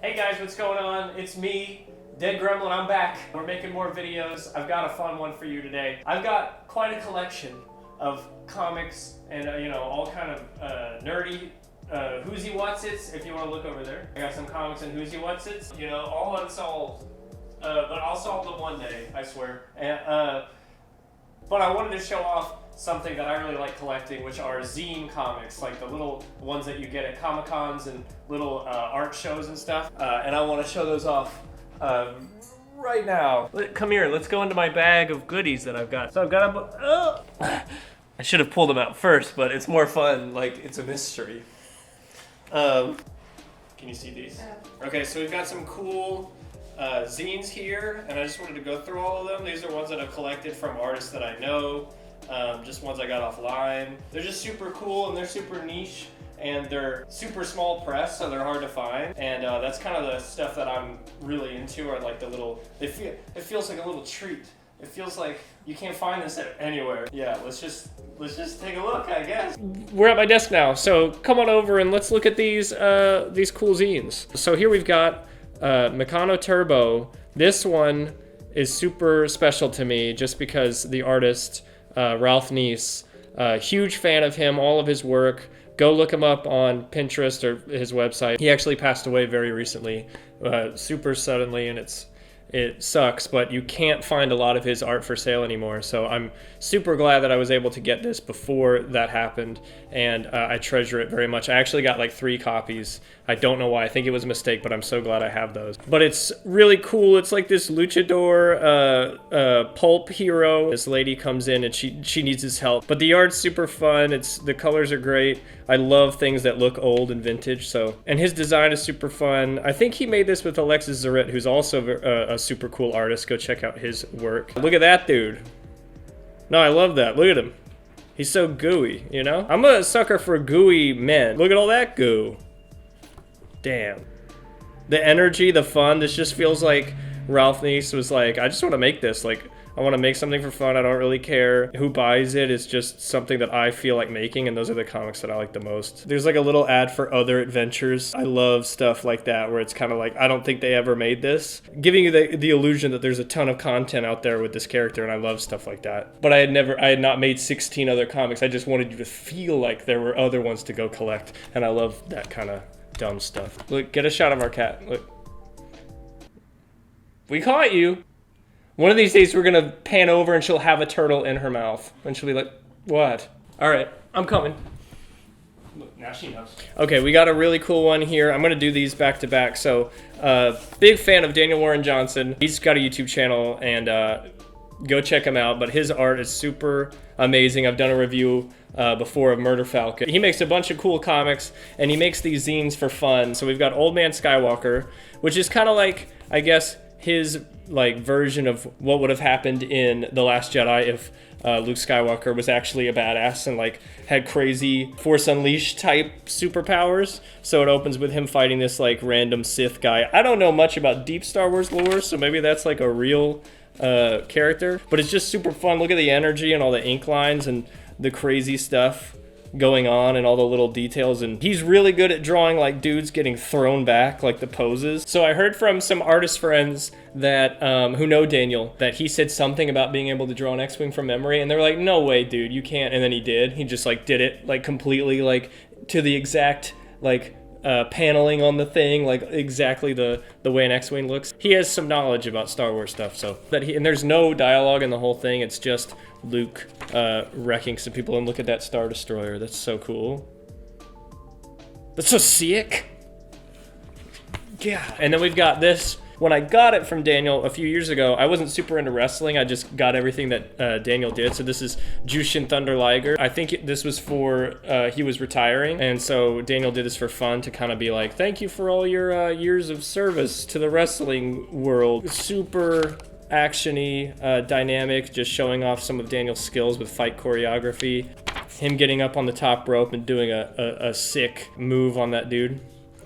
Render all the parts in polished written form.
Hey guys, what's going on? It's me, Dead Gremlin, I'm back. We're making more videos. I've got a fun one for you today. I've got quite a collection of comics and all kind of nerdy who's-y what's-its, if you want to look over there. I got some comics and who's-y what's-its, all unsolved, but I'll solve them one day, I swear. And, but I wanted to show off something that I really like collecting, which are zine comics, like the little ones that you get at Comic-Cons and little art shows and stuff. And I want to show those off right now. Come here, let's go into my bag of goodies that I've got. So I've got I should have pulled them out first, but it's more fun, like it's a mystery. Can you see these? Okay, so we've got some cool zines here, and I just wanted to go through all of them. These are ones that I've collected from artists that I know. Just ones I got offline. They're just super cool and they're super niche and they're super small press, so they're hard to find. And that's kind of the stuff that I'm really into, are like the little, it feels like a little treat. It feels like you can't find this anywhere. Yeah, let's just take a look, I guess. We're at my desk now, so come on over and let's look at these cool zines. So here we've got Meccano Turbo. This one is super special to me just because the artist, Ralph Niese, huge fan of him, all of his work. Go look him up on Pinterest or his website. He actually passed away very recently, super suddenly, and it sucks, but you can't find a lot of his art for sale anymore. So I'm super glad that I was able to get this before that happened, and I treasure it very much. I actually got like 3 copies. I don't know why. I think it was a mistake, but I'm so glad I have those. But it's really cool. It's like this luchador pulp hero. This lady comes in and she needs his help. But the art's super fun. The colors are great. I love things that look old and vintage. And his design is super fun. I think he made this with Alexis Zaret, who's also a super cool artist. Go check out his work. Look at that dude. No, I love that. Look at him. He's so gooey, you know? I'm a sucker for gooey men. Look at all that goo. Damn. The energy, the fun, this just feels like Ralph Niese was like, I just want to make this. Like, I want to make something for fun. I don't really care who buys it. It's just something that I feel like making, and those are the comics that I like the most. There's like a little ad for other adventures. I love stuff like that where it's kind of like, I don't think they ever made this, giving you the illusion that there's a ton of content out there with this character, and I love stuff like that. But I had not made 16 other comics. I just wanted you to feel like there were other ones to go collect, and I love that kind of dumb stuff. Look, get a shot of our cat. Look. We caught you. One of these days we're gonna pan over and she'll have a turtle in her mouth. And she'll be like, what? All right, I'm coming. Look, now she knows. Okay, we got a really cool one here. I'm gonna do these back to back. So, big fan of Daniel Warren Johnson. He's got a YouTube channel, and go check him out. But his art is super amazing. I've done a review before of Murder Falcon. He makes a bunch of cool comics, and he makes these zines for fun. So we've got Old Man Skywalker, which is kind of like, I guess, his like version of what would have happened in The Last Jedi if Luke Skywalker was actually a badass and like had crazy Force Unleashed type superpowers. So it opens with him fighting this like random Sith guy. I don't know much about deep Star Wars lore, so maybe that's like a real character, but it's just super fun. Look at the energy and all the ink lines and the crazy stuff going on and all the little details, and he's really good at drawing like dudes getting thrown back, like the poses. So I heard from some artist friends that who know Daniel, that he said something about being able to draw an X-Wing from memory, and they're like, no way dude, you can't. And then he did. He just like did it like completely, like to the exact like paneling on the thing, like exactly the way an X-Wing looks. He has some knowledge about Star Wars stuff, so and there's no dialogue in the whole thing. It's just Luke wrecking some people, and look at that Star Destroyer. That's so cool. That's so sick. Yeah. And then we've got this. When I got it from Daniel a few years ago, I wasn't super into wrestling. I just got everything that Daniel did. So this is Jushin Thunder Liger. I think this was for, he was retiring. And so Daniel did this for fun to kind of be like, thank you for all your years of service to the wrestling world. Super action-y, dynamic, just showing off some of Daniel's skills with fight choreography. Him getting up on the top rope and doing a sick move on that dude.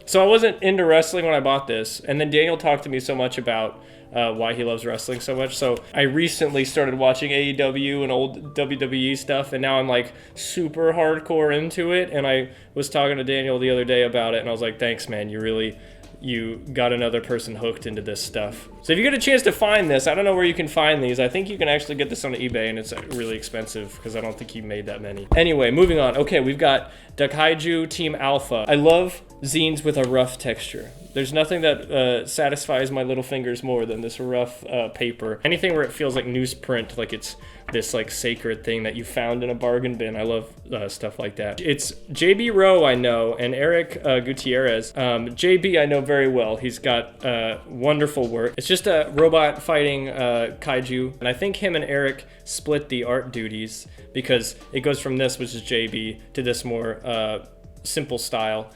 So I wasn't into wrestling when I bought this, and then Daniel talked to me so much about why he loves wrestling so much. So I recently started watching AEW and old WWE stuff, and now I'm like super hardcore into it. And I was talking to Daniel the other day about it, and I was like, thanks man, you you got another person hooked into this stuff. So if you get a chance to find this, I don't know where you can find these. I think you can actually get this on eBay, and it's really expensive because I don't think he made that many. Anyway, moving on. Okay, we've got Dekaiju Team Alpha. I love zines with a rough texture. There's nothing that satisfies my little fingers more than this rough paper. Anything where it feels like newsprint, like it's this like sacred thing that you found in a bargain bin. I love stuff like that. It's JB Rowe I know, and Erik Gutierrez. JB I know very well. He's got wonderful work. It's just a robot fighting kaiju, and I think him and Erik split the art duties because it goes from this, which is JB, to this more simple style.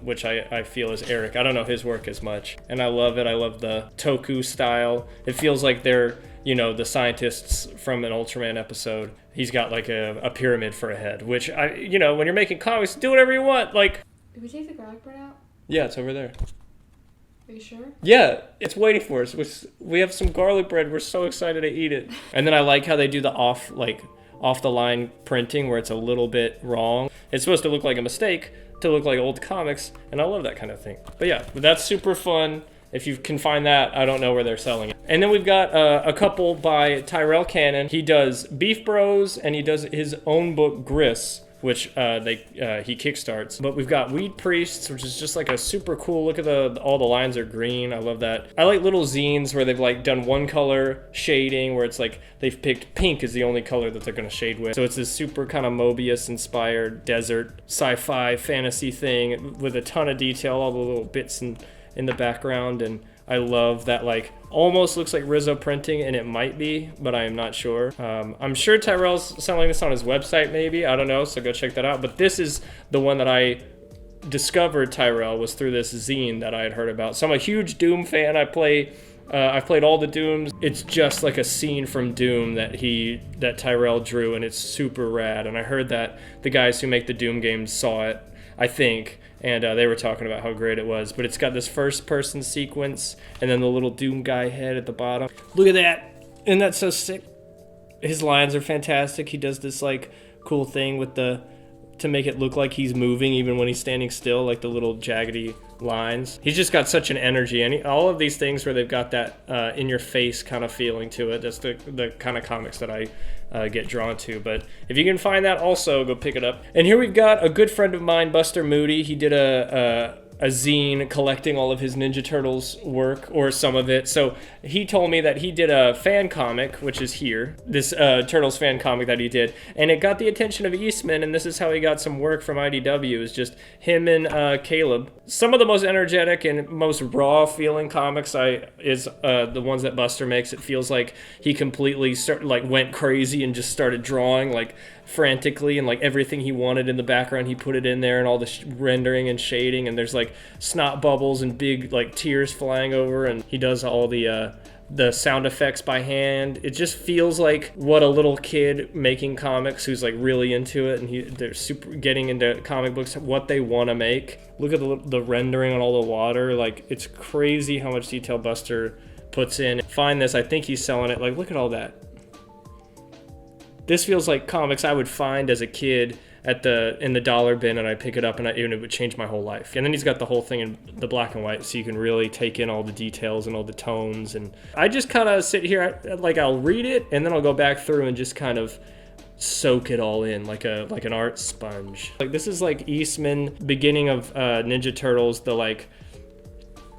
Which I feel is Erik. I don't know his work as much. And I love it. I love the Toku style. It feels like they're, you know, the scientists from an Ultraman episode. He's got like a pyramid for a head, which you know, when you're making comics, do whatever you want. Like, did we take the garlic bread out? Yeah, it's over there. Are you sure? Yeah, it's waiting for us. We have some garlic bread. We're so excited to eat it. And then I like how they do the off the line printing where it's a little bit wrong. It's supposed to look like a mistake, to look like old comics, and I love that kind of thing. But yeah, that's super fun. If you can find that, I don't know where they're selling it. And then we've got a couple by Tyrell Cannon. He does Beef Bros, and he does his own book, Gris, which he kickstarts. But we've got Weed Priests, which is just like a super cool, look at all the lines are green. I love that. I like little zines where they've like done one color shading, where it's like they've picked pink as the only color that they're gonna shade with. So it's this super kind of Mobius inspired desert sci-fi fantasy thing with a ton of detail, all the little bits in the background. And I love that, like, almost looks like Rizzo printing, and it might be, but I am not sure. I'm sure Tyrell's selling this on his website, maybe. I don't know, so go check that out. But this is the one that I discovered Tyrell was through this zine that I had heard about. So I'm a huge Doom fan. I've played all the Dooms. It's just like a scene from Doom that Tyrell drew, and it's super rad. And I heard that the guys who make the Doom games saw it, I think, and they were talking about how great it was. But it's got this first-person sequence, and then the little Doom guy head at the bottom. Look at that! Isn't that so sick? His lines are fantastic. He does this, like, cool thing with to make it look like he's moving even when he's standing still, like the little jaggedy lines. He's just got such an energy, and all of these things where they've got that in-your-face kind of feeling to it. That's the kind of comics that I get drawn to. But if you can find that, also go pick it up. And here we've got a good friend of mine, Buster Moody. He did a zine collecting all of his Ninja Turtles work, or some of it. So he told me that he did a fan comic, which is here, this Turtles fan comic that he did, and it got the attention of Eastman, and this is how he got some work from IDW, is just him and Caleb. Some of the most energetic and most raw feeling comics is the ones that Buster makes. It feels like he completely went crazy and just started drawing like frantically, and like everything he wanted in the background he put it in there, and all the rendering and shading, and there's like snot bubbles and big like tears flying over, and he does all the sound effects by hand. It just feels like what a little kid making comics who's like really into it, and they're super getting into comic books, what they want to make. Look at the rendering on all the water. Like, it's crazy how much detail Buster puts in. Find this, I think he's selling it. Like, look at all that. This feels like comics I would find as a kid in the dollar bin, and I'd pick it up, and it would change my whole life. And then he's got the whole thing in the black and white, so you can really take in all the details and all the tones. And I just kind of sit here, like, I'll read it, and then I'll go back through and just kind of soak it all in like an art sponge. Like, this is like Eastman, beginning of Ninja Turtles, the like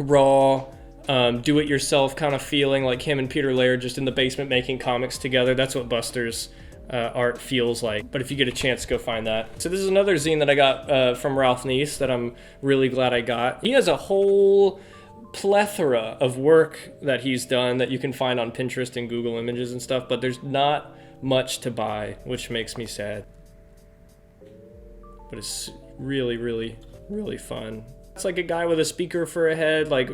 raw, do-it-yourself kind of feeling, like him and Peter Laird just in the basement making comics together. That's what Buster's art feels like. But if you get a chance, go find that. So this is another zine that I got from Ralph Niese that I'm really glad I got. He has a whole plethora of work that he's done that you can find on Pinterest and Google Images and stuff, but there's not much to buy, which makes me sad. But it's really, really, really fun. It's like a guy with a speaker for a head, like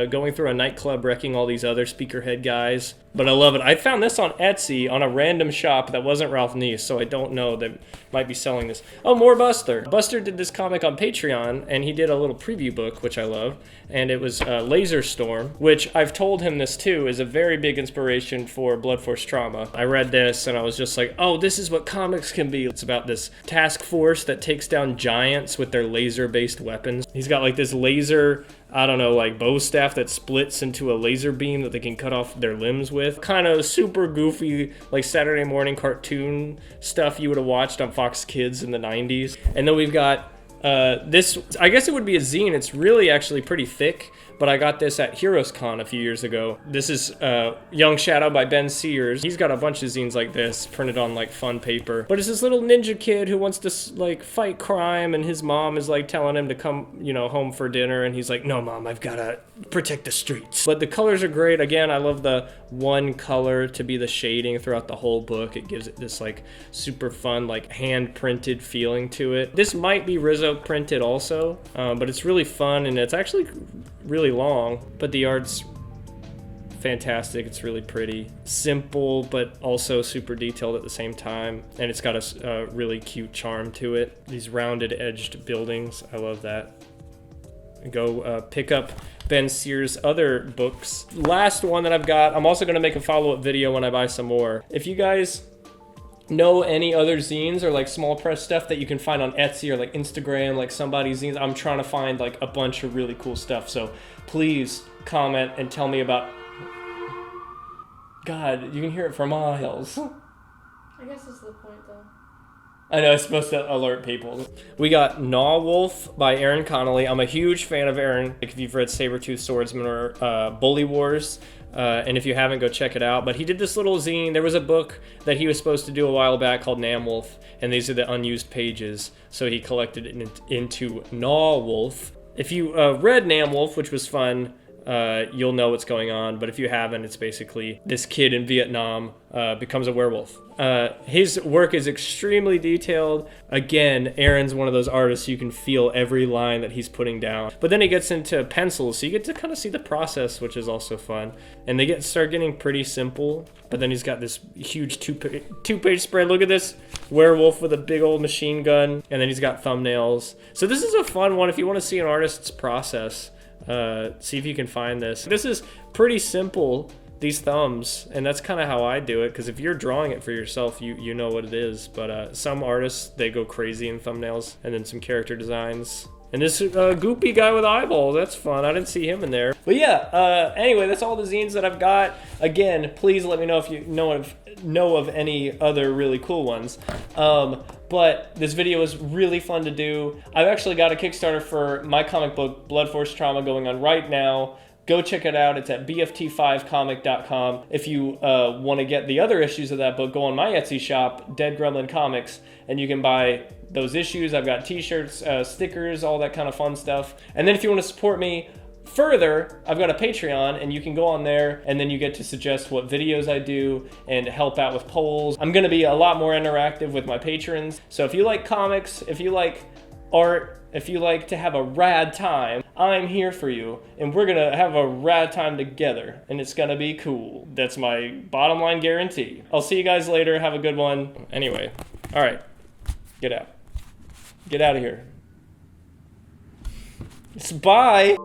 going through a nightclub wrecking all these other speaker head guys. But I love it. I found this on Etsy on a random shop that wasn't Ralph Niese, so I don't know. They might be selling this. Oh, more Buster. Buster did this comic on Patreon, and he did a little preview book, which I love. And it was Laser Storm, which I've told him this too is a very big inspiration for Blood Force Trauma. I read this, and I was just like, oh, this is what comics can be. It's about this task force that takes down giants with their laser-based weapons. He's got like this laser, I don't know, like bow staff that splits into a laser beam that they can cut off their limbs with. Kind of super goofy, like Saturday morning cartoon stuff you would have watched on Fox Kids in the 90s. And then we've got this, I guess it would be a zine. It's really actually pretty thick, but I got this at Heroes Con a few years ago. This is Young Shadow by Ben Sears. He's got a bunch of zines like this printed on like fun paper. But it's this little ninja kid who wants to like fight crime, and his mom is like telling him to come, you know, home for dinner, and he's like, no mom, I've gotta protect the streets. But the colors are great. Again, I love the one color to be the shading throughout the whole book. It gives it this like super fun, like hand printed feeling to it. This might be Rizzo printed also, but it's really fun, and it's actually really long, but the art's fantastic. It's really pretty. Simple, but also super detailed at the same time, and it's got a really cute charm to it. These rounded edged buildings, I love that. Go pick up Ben Sears' other books. Last one that I've got, I'm also going to make a follow-up video when I buy some more. If you guys know any other zines or like small press stuff that you can find on Etsy or like Instagram, like somebody's zines, I'm trying to find like a bunch of really cool stuff. So please comment and tell me about. God, you can hear it for miles. I guess that's the point though. I know, it's supposed to alert people. We got Gnaw Wolf by Aaron Conley. I'm a huge fan of Aaron. Like if you've read Sabretooth Swordsman or Bully Wars, and if you haven't, go check it out. But he did this little zine. There was a book that he was supposed to do a while back called Nam Wolf, and these are the unused pages. So he collected it into Gnaw Wolf. If you read Nam Wolf, which was fun, you'll know what's going on. But if you haven't, it's basically this kid in Vietnam becomes a werewolf. His work is extremely detailed. Again, Aaron's one of those artists you can feel every line that he's putting down. But then he gets into pencils, so you get to kind of see the process, which is also fun. And they start getting pretty simple. But then he's got this huge two-page spread. Look at this werewolf with a big old machine gun. And then he's got thumbnails. So this is a fun one if you want to see an artist's process. See if you can find this. This is pretty simple, these thumbs, and that's kind of how I do it, because if you're drawing it for yourself, you know what it is. But some artists, they go crazy in thumbnails, and then some character designs. And this goopy guy with eyeballs, that's fun. I didn't see him in there. But yeah, anyway, that's all the zines that I've got. Again, please let me know if you know of any other really cool ones. But this video was really fun to do. I've actually got a Kickstarter for my comic book, Blood Force Trauma, going on right now. Go check it out. It's at bft5comic.com. If you want to get the other issues of that book, go on my Etsy shop, Dead Gremlin Comics, and you can buy those issues. I've got t-shirts, stickers, all that kind of fun stuff. And then if you want to support me further, I've got a Patreon, and you can go on there, and then you get to suggest what videos I do and help out with polls. I'm going to be a lot more interactive with my patrons. So if you like comics, if you like art, if you like to have a rad time, I'm here for you, and we're gonna have a rad time together, and it's gonna be cool. That's my bottom line guarantee. I'll see you guys later. Have a good one. Anyway, all right, get out. Get out of here. Bye.